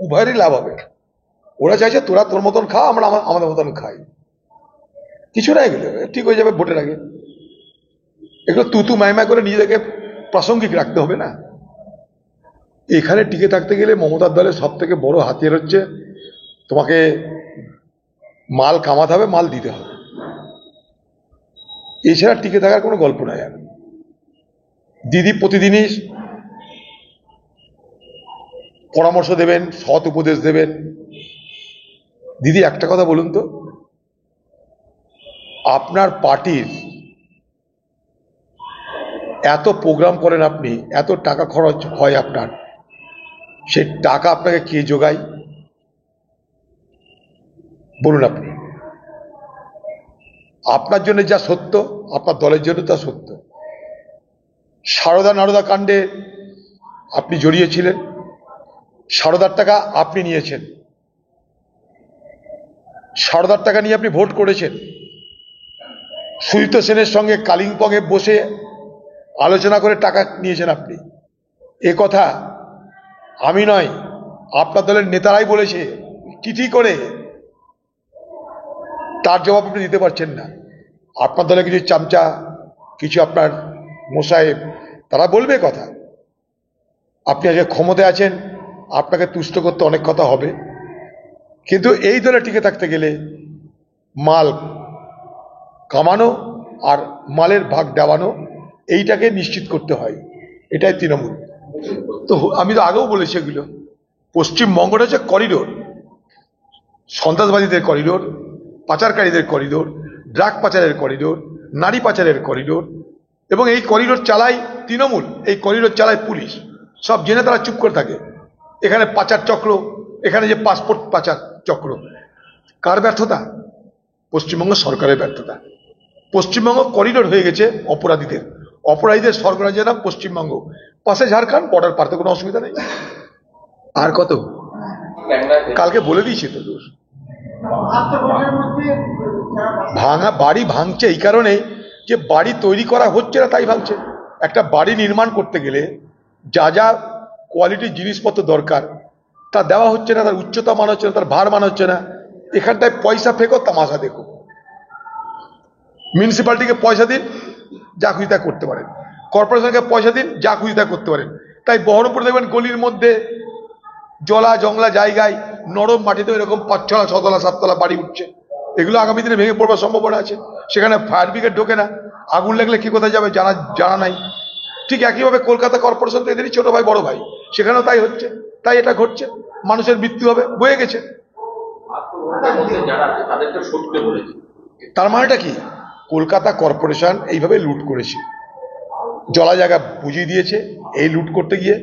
উভয়েরই লাভ হবে। ওরা চাইছে তোরা তোর মতন খা, আমরা আমাদের মতন খাই, কিছু না, এগুলো ঠিক হয়ে যাবে ভোটের আগে। এগুলো তুতু মাইমা করে নিজেদেরকে প্রাসঙ্গিক রাখতে হবে না। এখানে টিকে থাকতে গেলে মমতার দলের সব থেকে বড় হাতিয়ার হচ্ছে তোমাকে মাল কামাতে হবে, মাল দিতে হবে, এছাড়া টিকে থাকার কোনো গল্প নাই। আর দিদি প্রতিদিনই পরামর্শ দেবেন, সৎ উপদেশ দেবেন। দিদি একটা কথা বলুন তো, আপনার পার্টির এত প্রোগ্রাম করেন আপনি, এত টাকা খরচ হয় আপনার, সেই টাকা আপনাকে কে যোগায় বলুন আপনি? আপনার জন্য যা সত্য, আপনার দলের জন্য তা সত্য। সারদা নারদা কাণ্ডে আপনি জড়িয়েছিলেন, সারদার টাকা আপনি নিয়েছেন, সারদার টাকা নিয়ে আপনি ভোট করেছেন। সুজিত সেনের সঙ্গে কালিম্পংয়ে বসে আলোচনা করে টাকা নিয়েছেন আপনি। এ কথা আমি নয়, আপনার দলের নেতারাই বলেছে চিঠি করে। তার জবাব আপনি দিতে পারছেন না। আপনার দলে কিছু চামচা, কিছু আপনার মোসাহেব, তারা বলবে কথা। আপনি আজকে ক্ষমতায় আছেন, আপনাকে তুষ্ট করতে অনেক কথা হবে, কিন্তু এই দলে টিকে থাকতে গেলে মাল কামানো আর মালের ভাগ দেওয়ানো, এইটাকে নিশ্চিত করতে হয়। এটাই তৃণমূল। তো আমি তো আগেও বলেছি, এগুলো পশ্চিমবঙ্গটা হচ্ছে করিডোর, সন্ত্রাসবাদীদের করিডোর, পাচারকারীদের করিডোর, ড্রাগ পাচারের করিডোর, নারী পাচারের করিডোর, এবং এই করিডোর চালায় তৃণমূল, এই করিডোর চালায় পুলিশ। সব জেনে তারা চুপ করে থাকে। এখানে পাচার চক্র, এখানে যে পাসপোর্ট পাচার চক্র, কার ব্যর্থতা? পশ্চিমবঙ্গ সরকারের ব্যর্থতা। পশ্চিমবঙ্গ করিডোর হয়ে গেছে অপরাধীদের, অপরাধীদের স্বর্গরাজ্যের নাম পশ্চিমবঙ্গ, পাশে ঝাড়খণ্ড, বর্ডার পার, কোনো অসুবিধা নেই। আর কত কালকে বলে দিয়েছি তো দোষ। ভাঙা বাড়ি ভাঙছে এই কারণে যে বাড়ি তৈরি করা হচ্ছে না, তাই ভাঙছে। একটা বাড়ি নির্মাণ করতে গেলে যা যা কোয়ালিটির জিনিসপত্র দরকার তা দেওয়া হচ্ছে না, তার উচ্চতা মান হচ্ছে না, তার ভার মান হচ্ছে না। এখানটায় পয়সা ফেকো, তামাশা দেখো। মিউনিসিপ্যালিটিকে পয়সা দিন, যা খুশি তা করতে পারেন। কর্পোরেশনকে পয়সা দিন, যা খুশি তা করতে পারেন। তাই বহরমপুরে দেখবেন গলির মধ্যে জলা জংলা জায়গায় নরম মাটিতে এরকম 5-6, 6তলা 7তলা বাড়ি উঠছে। এগুলো আগামী দিনে ভেঙে পড়বার সম্ভাবনা আছে। সেখানে ফায়ার ব্রিগেড ঢোকে না, আগুন লাগলে কি কোথায় যাবে জানা নাই। ঠিক একইভাবে কলকাতা কর্পোরেশন তো এদেরই ছোট ভাই বড় ভাই, সেখানেও তাই হচ্ছে, তাই এটা ঘটছে। মানুষের মৃত্যু হবে, বয়ে গেছে। তার মানেটা কি? কলকাতা কর্পোরেশন এইভাবে লুট করেছে, জলা জায়গা বুঝিয়ে দিয়েছে এই লুট করতে গিয়ে।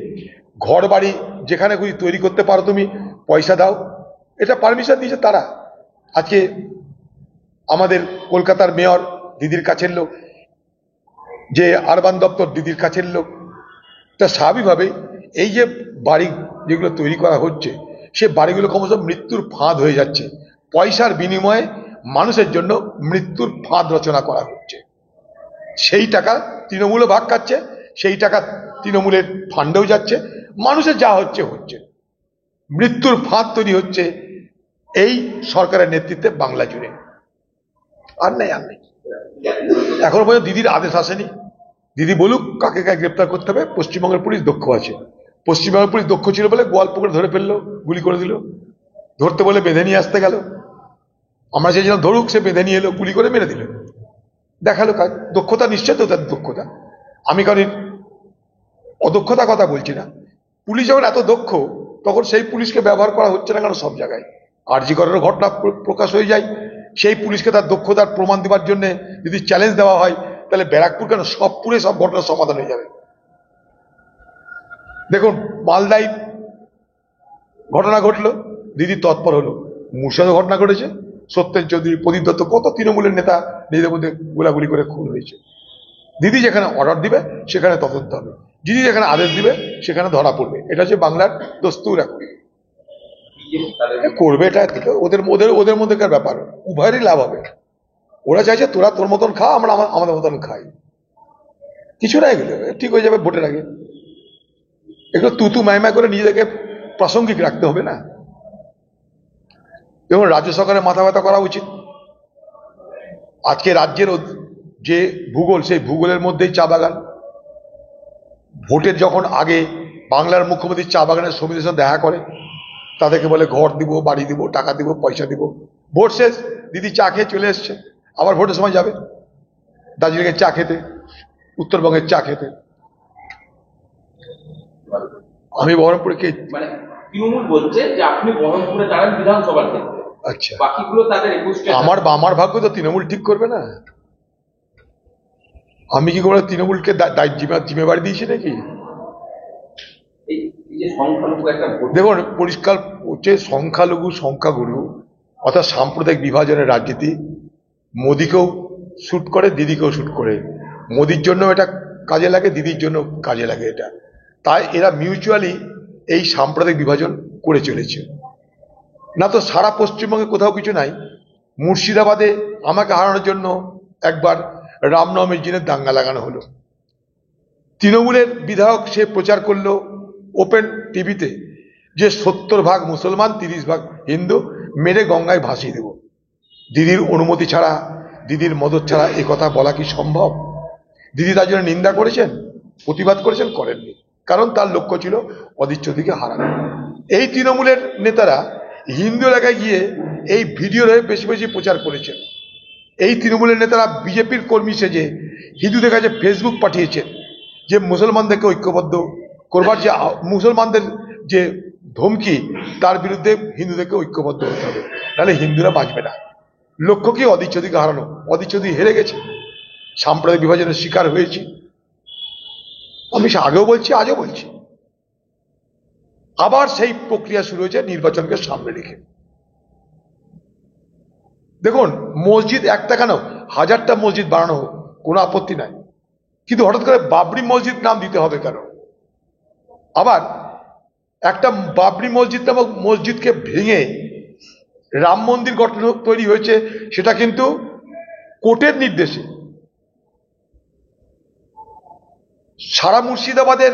ঘর বাড়ি যেখানে খুশি তৈরি করতে পারো, তুমি পয়সা দাও, এটা পারমিশন দিয়েছে তারা। আজকে আমাদের কলকাতার মেয়র দিদির কাছের লোক, যে আরবান দপ্তর দিদির কাছের লোক। তা স্বাভাবিকভাবেই এই যে বাড়ি যেগুলো তৈরি করা হচ্ছে, সে বাড়িগুলো ক্রমশ মৃত্যুর ফাঁদ হয়ে যাচ্ছে। পয়সার বিনিময়ে মানুষের জন্য মৃত্যুর ফাঁদ রচনা করা হচ্ছে। সেই টাকা তৃণমূলও ভাগ খাচ্ছে, সেই টাকা তৃণমূলের ফান্ডেও যাচ্ছে, মানুষের যা হচ্ছে হচ্ছে। মৃত্যুর ফাঁদ তৈরি হচ্ছে এই সরকারের নেতৃত্বে বাংলা জুড়ে। আর নেই, আর নেই। এখনো পর্যন্ত দিদির আদেশ আসেনি। দিদি বলুক কাকে কাকে গ্রেপ্তার করতে হবে। পশ্চিমবঙ্গের পুলিশ দক্ষ আছে, পশ্চিমবঙ্গের পুলিশ দক্ষ ছিল বলে গোয়ালপুকুরে ধরে ফেললো, গুলি করে দিল। ধরতে বলে বেঁধে নিয়ে আসতে গেল, আমরা চেয়েছিলাম ধরুক, সে বেঁধে নিয়ে এলো, গুলি করে মেরে দিল। দেখালো কাজ, দক্ষতা নিশ্চয় তো তার দক্ষতা। আমি কারণ অদক্ষতা কথা বলছি না। পুলিশ যখন এত দক্ষ, তখন সেই পুলিশকে ব্যবহার করা হচ্ছে না কেন সব জায়গায়? আরজি করের ঘটনা প্রকাশ হয়ে যায়, সেই পুলিশকে তার দক্ষতার প্রমাণ দেওয়ার জন্য যদি চ্যালেঞ্জ দেওয়া হয়, তাহলে ব্যারাকপুর কেন, সব পুরে সব ঘটনার সমাধান হয়ে যাবে। দেখুন মালদায় ঘটনা ঘটলো, দিদি তৎপর হলো। মুর্শিদাবাদে ঘটনা ঘটেছে, সত্যেন চৌধুরী, প্রদীপ দত্ত, কত তৃণমূলের নেতা নিজেদের মধ্যে গোলাগুলি করে খুন হয়েছে। দিদি যেখানে অর্ডার দিবে সেখানে তদন্ত হবে, দিদি যেখানে আদেশ দিবে সেখানে ধরা পড়বে। এটা হচ্ছে বাংলার দস্তুর। এখন করবে এটা ওদের ওদের ওদের মধ্যেকার ব্যাপার, উভয়েরই লাভ হবে। ওরা চাইছে তোরা তোর মতন খা, আমরা আমাদের মতন খাই, কিছু না, এগুলো ঠিক হয়ে যাবে ভোটের আগে। এগুলো তুতু মাইমা করে নিজেদেরকে প্রাসঙ্গিক রাখতে হবে না? এবং রাজ্য সরকারের মাথা ব্যথা করা উচিত। আজকে রাজ্যের যে ভূগোল, সেই ভূগোলের মধ্যেই চা বাগান। ভোটের যখন আগে বাংলার মুখ্যমন্ত্রী চা বাগানের শ্রমিকদের সাথে দেখা করে, তাদেরকে বলে ঘর দিব, বাড়ি দিব, টাকা দিব, পয়সা দিব। ভোট শেষ, দিদি চা খেয়ে চলে এসছে, আবার ভোটের সময় যাবে দার্জিলিংয়ের চা খেতে, উত্তরবঙ্গের চা খেতে। আমি বহরমপুরে কে মানে তৃণমূল বলছে যে আপনি বহরমপুরে দাঁড়ান বিধানসভার ক্ষেত্রে, আচ্ছা, বাকিগুলো তাদের 21 আমার ভাগ্য তো তৃণমূল ঠিক করবে না। আমি কি করে তৃণমূলকে জিম্মেবারি দিয়েছি নাকি? দেখুন, পরিষ্কার হচ্ছে সংখ্যালঘু সংখ্যাগুরু অর্থাৎ সাম্প্রদায়িক বিভাজনের রাজনীতি মোদিকেও শুট করে, দিদিকেও শুট করে। মোদির জন্য এটা কাজে লাগে, দিদির জন্য কাজে লাগে এটা। তাই এরা মিউচুয়ালি এই সাম্প্রদায়িক বিভাজন করে চলেছে। না তো সারা পশ্চিমবঙ্গে কোথাও কিছু নাই। মুর্শিদাবাদে আমাকে হারানোর জন্য একবার রামনবমীর দিনে দাঙ্গা লাগানো হলো। তৃণমূলের বিধায়ক সে প্রচার করলো ওপেন টিভিতে যে 70% মুসলমান, 30% হিন্দু, মেরে গঙ্গায় ভাসিয়ে দেব। দিদির অনুমতি ছাড়া, দিদির মদত ছাড়া এ কথা বলা কি সম্ভব? দিদি তার জন্য নিন্দা করেছেন, প্রতিবাদ করেছেন? করেননি, কারণ তার লক্ষ্য ছিল অদিচ্ছদিকে হারানো। এই তৃণমূলের নেতারা হিন্দু এলাকায় গিয়ে এই ভিডিওর হয়ে বেশি বেশি প্রচার করেছেন। এই তৃণমূলের নেতারা বিজেপির কর্মী সেজে হিন্দুদের কাছে ফেসবুক পাঠিয়েছেন যে মুসলমানদেরকে ঐক্যবদ্ধ করবার, যে মুসলমানদের যে ধমকি, তার বিরুদ্ধে হিন্দুদেরকে ঐক্যবদ্ধ হতে হবে, নাহলে হিন্দুরা বাঁচবে না। লক্ষ্য কি? অদিচ্ছদিকে হারানো। অদিচ্ছদি হেরে গেছে, সাম্প্রদায়িক বিভাজনের শিকার হয়েছি। আমি আগেও বলছি, আজও বলছি, আবার সেই প্রক্রিয়া শুরু হয়েছে নির্বাচনকে সামনে রেখে। দেখুন, মসজিদ একটা কেন, 1000টা মসজিদ বানানো হোক, কোনো আপত্তি নাই, কিন্তু হঠাৎ করে বাবরি মসজিদ নাম দিতে হবে কেন? আবার একটা বাবরি মসজিদ নামক মসজিদকে ভেঙে রাম মন্দির গঠন তৈরি হয়েছে, সেটা কিন্তু কোর্টের নির্দেশে। সারা মুর্শিদাবাদের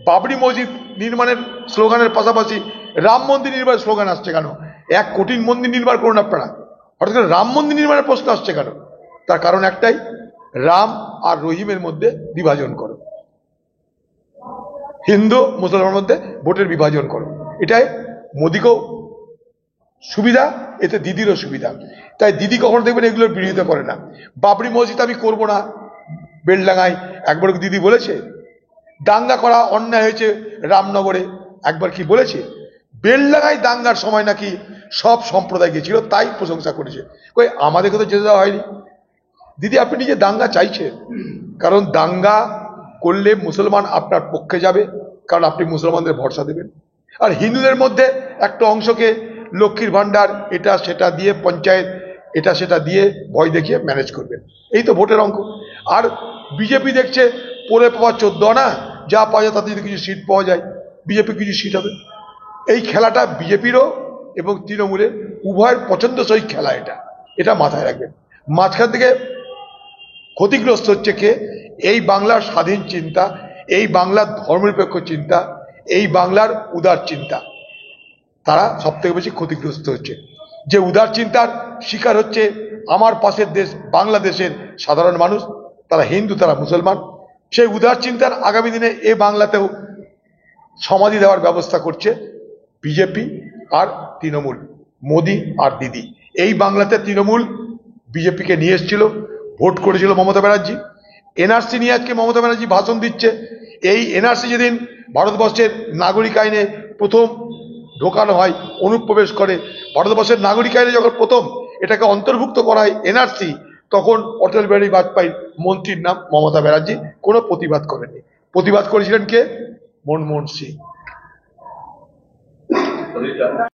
বাবরি মসজিদ নির্মাণের স্লোগানের পাশাপাশি রাম মন্দির নির্মাণের স্লোগান আসছে কেন? 1 কোটি মন্দির নির্মাণ করুন আপনারা, হঠাৎ করে রাম মন্দির নির্মাণের প্রশ্ন আসছে কেন? তার কারণ একটাই, রাম আর রহিমের মধ্যে বিভাজন করো, হিন্দু মুসলমানের মধ্যে ভোটের বিভাজন করো। এটাই মোদিকেও সুবিধা, এতে দিদিরও সুবিধা। তাই দিদি কখনো দেখবেন এগুলোর বিরোধিতা করে না। বাবরি মসজিদ আমি করবো না, বেলডাঙ্গায় একবার দিদি বলেছে? দাঙ্গা করা অন্যায় হয়েছে রামনগরে, একবার কি বলেছে? বেলডাঙ্গায় দাঙ্গার সময় নাকি সব সম্প্রদায় গেছিল, তাই প্রশংসা করেছে। কই, আমাদেরকে তো যেতে দেওয়া হয়নি। দিদি, আপনি নিজে দাঙ্গা চাইছেন, কারণ দাঙ্গা করলে মুসলমান আপনার পক্ষে যাবে, কারণ আপনি মুসলমানদের ভরসা দেবেন। আর হিন্দুদের মধ্যে একটা অংশকে লক্ষ্মীর ভান্ডার এটা সেটা দিয়ে, পঞ্চায়েত এটা সেটা দিয়ে ভয় দেখিয়ে ম্যানেজ করবেন। এই তো ভোটের অঙ্ক। আর বিজেপি দেখছে পরে পাওয়া 14 আনা, যা পাওয়া যায় তাতে যদি কিছু সিট পাওয়া যায়, বিজেপি কিছু সিট হবে। এই খেলাটা বিজেপিরও এবং তৃণমূলের উভয়ের পছন্দসই খেলা। এটা মাথায় রাখবেন। মাঝখান থেকে ক্ষতিগ্রস্ত হচ্ছে কে? এই বাংলার স্বাধীন চিন্তা, এই বাংলার ধর্মনিরপেক্ষ চিন্তা, এই বাংলার উদার চিন্তা, তারা সব থেকে বেশি ক্ষতিগ্রস্ত হচ্ছে। যে উদার চিন্তার শিকার হচ্ছে আমার পাশের দেশ বাংলাদেশের সাধারণ মানুষ, তারা হিন্দু, তারা মুসলমান। সেই উদার চিন্তার আগামী দিনে এ বাংলাতেও সমাধি দেওয়ার ব্যবস্থা করছে বিজেপি আর তৃণমূল, মোদি আর দিদি। এই বাংলাতে তৃণমূল বিজেপিকে নিয়ে এসেছিল, ভোট করেছিল মমতা ব্যানার্জি। এনআরসি নিয়ে আজকে মমতা ব্যানার্জি ভাষণ দিচ্ছে। এই এনআরসি যেদিন ভারতবর্ষের নাগরিক আইনে প্রথম ঢোকানো হয়, অনুপ্রবেশ করে, ভারতবর্ষের নাগরিক আইনে যখন প্রথম এটাকে অন্তর্ভুক্ত করা হয় এনআরসি, তখন অটল বিহারী বাজপেয়ী মন্ত্রীর নাম মমতা ব্যানার্জি, কোনো প্রতিবাদ করেননি। প্রতিবাদ করেছিলেন কে? মনমোহন সিং।